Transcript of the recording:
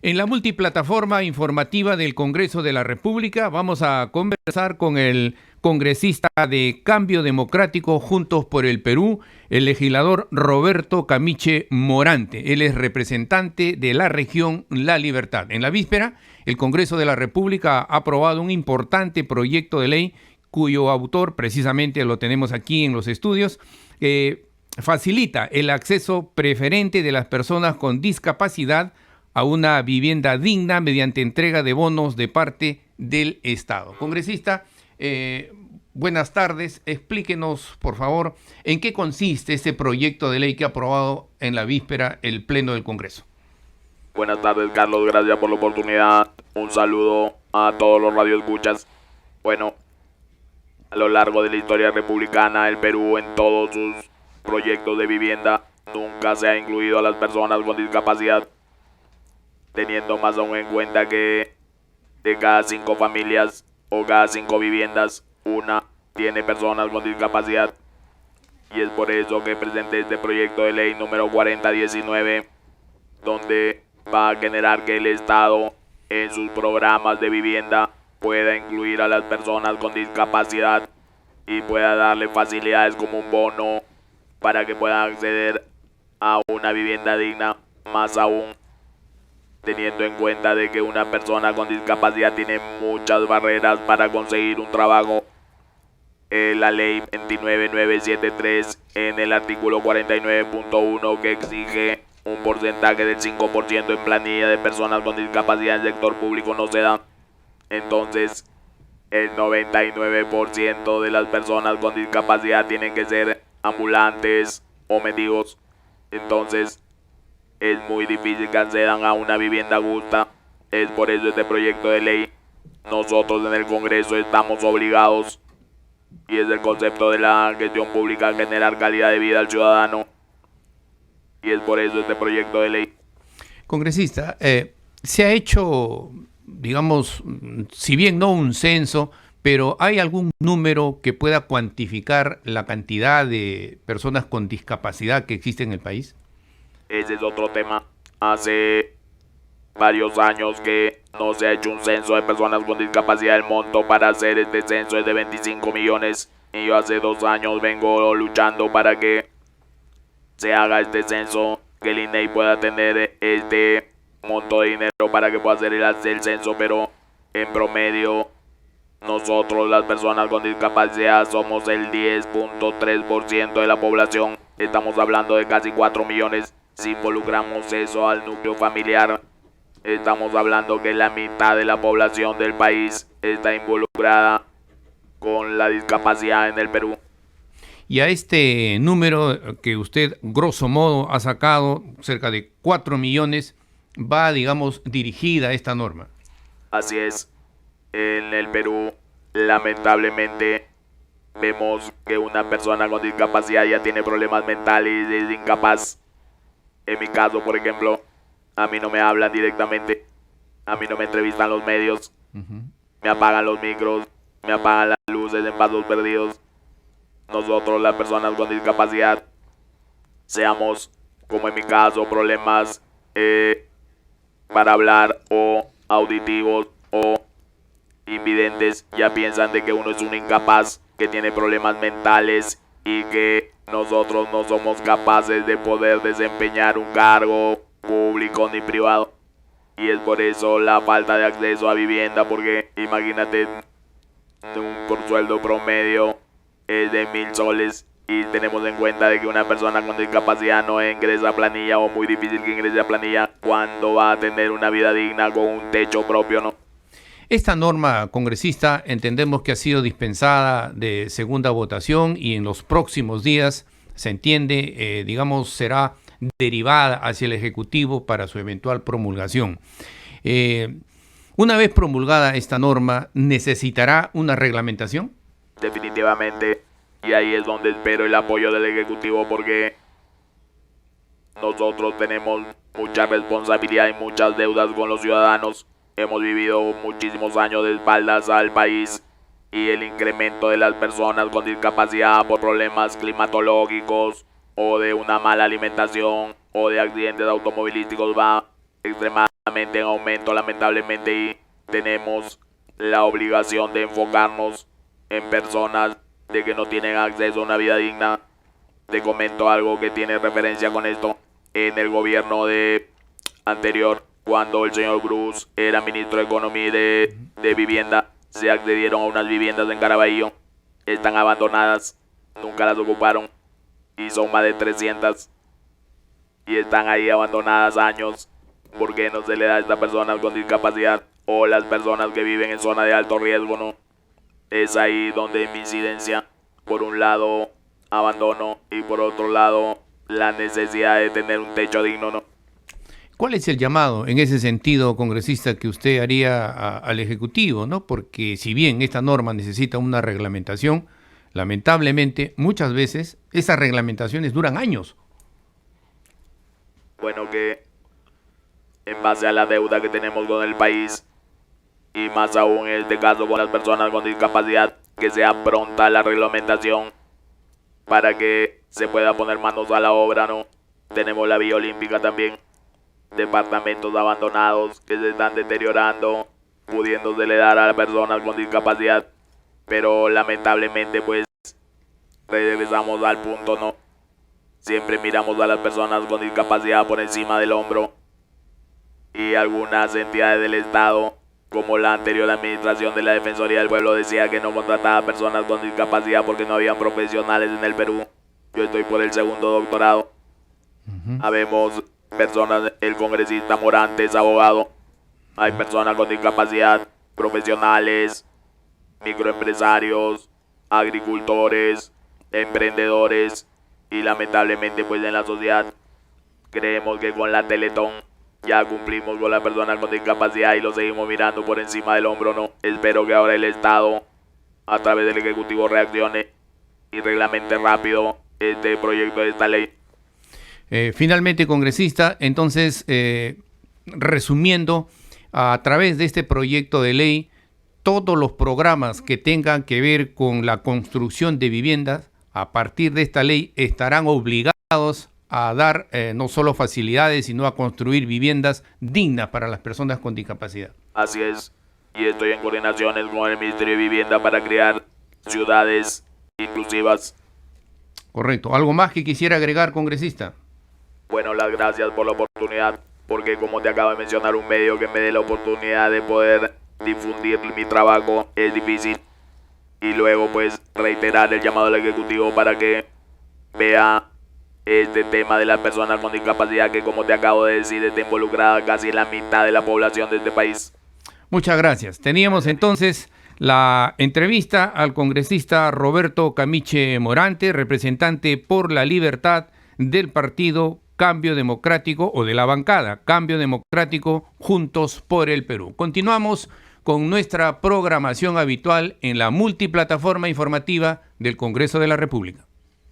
En la multiplataforma informativa del Congreso de la República vamos a conversar con el congresista de Cambio Democrático Juntos por el Perú, el legislador Roberto Camiche Morante. Él es representante de la región La Libertad. En la víspera, el Congreso de la República ha aprobado un importante proyecto de ley cuyo autor precisamente lo tenemos aquí en los estudios, facilita el acceso preferente de las personas con discapacidad a una vivienda digna mediante entrega de bonos de parte del Estado. Congresista, buenas tardes. Explíquenos, por favor, en qué consiste este proyecto de ley que ha aprobado en la víspera el Pleno del Congreso. Buenas tardes, Carlos. Gracias por la oportunidad. Un saludo a todos los radioescuchas. Bueno, a lo largo de la historia republicana, el Perú en todos sus proyectos de vivienda nunca se ha incluido a las personas con discapacidad, teniendo más aún en cuenta que de cada 5 familias o cada 5 viviendas, una tiene personas con discapacidad. Y es por eso que presenté este proyecto de ley número 4019, donde va a generar que el Estado en sus programas de vivienda pueda incluir a las personas con discapacidad y pueda darle facilidades como un bono para que puedan acceder a una vivienda digna, más aún teniendo en cuenta de que una persona con discapacidad tiene muchas barreras para conseguir un trabajo. La ley 29973 en el artículo 49.1 que exige un porcentaje del 5% en planilla de personas con discapacidad en el sector público no se da. Entonces, el 99% de las personas con discapacidad tienen que ser ambulantes o mendigos. Entonces, es muy difícil que accedan a una vivienda justa. Es por eso este proyecto de ley. Nosotros en el Congreso estamos obligados, y es el concepto de la gestión pública, generar calidad de vida al ciudadano. Y es por eso este proyecto de ley. Congresista, se ha hecho, digamos, si bien no un censo, pero ¿hay algún número que pueda cuantificar la cantidad de personas con discapacidad que existe en el país? Ese es otro tema. Hace varios años que no se ha hecho un censo de personas con discapacidad. El monto para hacer este censo es de 25 millones. Y yo hace 2 años vengo luchando para que se haga este censo, que el INEI pueda tener este monto de dinero para que pueda hacer el censo. Pero en promedio, nosotros las personas con discapacidad somos el 10.3% de la población. Estamos hablando de casi 4 millones. Si involucramos eso al núcleo familiar, estamos hablando que la mitad de la población del país está involucrada con la discapacidad en el Perú. Y a este número que usted, grosso modo, ha sacado, cerca de 4 millones, va, digamos, dirigida esta norma. Así es. En el Perú, lamentablemente, vemos que una persona con discapacidad ya tiene problemas mentales y es incapaz. En mi caso, por ejemplo, a mí no me hablan directamente, a mí no me entrevistan los medios, me apagan los micros, me apagan las luces en pasos perdidos. Nosotros, las personas con discapacidad, seamos, como en mi caso, problemas para hablar o auditivos o invidentes, ya piensan de que uno es un incapaz, que tiene problemas mentales y que nosotros no somos capaces de poder desempeñar un cargo público ni privado. Y es por eso la falta de acceso a vivienda, porque imagínate, por sueldo promedio es de 1,000 soles y tenemos en cuenta de que una persona con discapacidad no ingresa a planilla, o muy difícil que ingrese a planilla, cuando va a tener una vida digna con un techo propio, ¿no? Esta norma, congresista, entendemos que ha sido dispensada de segunda votación y en los próximos días, se entiende, digamos, será derivada hacia el Ejecutivo para su eventual promulgación. Una vez promulgada esta norma, ¿necesitará una reglamentación? Definitivamente, y ahí es donde espero el apoyo del Ejecutivo, porque nosotros tenemos mucha responsabilidad y muchas deudas con los ciudadanos. Hemos vivido muchísimos años de espaldas al país, y el incremento de las personas con discapacidad por problemas climatológicos o de una mala alimentación o de accidentes automovilísticos va extremadamente en aumento lamentablemente, y tenemos la obligación de enfocarnos en personas de que no tienen acceso a una vida digna. Te comento algo que tiene referencia con esto. En el gobierno anterior, cuando el señor Cruz era ministro de Economía y de Vivienda, se accedieron a unas viviendas en Caraballo. Están abandonadas, nunca las ocuparon, y son más de 300. Y están ahí abandonadas años. ¿Por qué no se le da a estas personas con discapacidad o las personas que viven en zona de alto riesgo, no? Es ahí donde mi incidencia, por un lado, abandono, y por otro lado, la necesidad de tener un techo digno, ¿no? ¿Cuál es el llamado en ese sentido, congresista, que usted haría al Ejecutivo, ¿no? Porque si bien esta norma necesita una reglamentación, lamentablemente muchas veces esas reglamentaciones duran años. Bueno, que en base a la deuda que tenemos con el país, y más aún en este caso con las personas con discapacidad, que sea pronta la reglamentación para que se pueda poner manos a la obra, ¿no? Tenemos la Vía Olímpica también, departamentos abandonados que se están deteriorando, pudiéndosele dar a las personas con discapacidad, pero lamentablemente pues regresamos al punto, ¿no? Siempre miramos a las personas con discapacidad por encima del hombro, y algunas entidades del Estado, como la anterior administración de la Defensoría del Pueblo, decía que no contrataba personas con discapacidad porque no habían profesionales en el Perú. Yo estoy por el segundo doctorado. Habemos personas, el congresista Morante es abogado. Hay personas con discapacidad, profesionales, microempresarios, agricultores, emprendedores, y lamentablemente pues en la sociedad creemos que con la Teletón ya cumplimos con las personas con discapacidad y lo seguimos mirando por encima del hombro, ¿no? Espero que ahora el Estado, a través del Ejecutivo, reaccione y reglamente rápido este proyecto de esta ley. Finalmente, congresista, entonces, resumiendo, a través de este proyecto de ley, todos los programas que tengan que ver con la construcción de viviendas, a partir de esta ley, estarán obligados a dar no solo facilidades, sino a construir viviendas dignas para las personas con discapacidad. Así es, y estoy en coordinaciones con el Ministerio de Vivienda para crear ciudades inclusivas. Correcto. ¿Algo más que quisiera agregar, congresista? Bueno, las gracias por la oportunidad, porque como te acabo de mencionar, un medio que me dé la oportunidad de poder difundir mi trabajo es difícil. Y luego pues reiterar el llamado al Ejecutivo para que vea este tema de las personas con discapacidad, que como te acabo de decir está involucrada casi en la mitad de la población de este país. Muchas gracias. Teníamos entonces la entrevista al congresista Roberto Camiche Morante, representante por la libertad del partido Cambio Democrático, o de la bancada Cambio Democrático Juntos por el Perú. Continuamos con nuestra programación habitual en la multiplataforma informativa del Congreso de la República.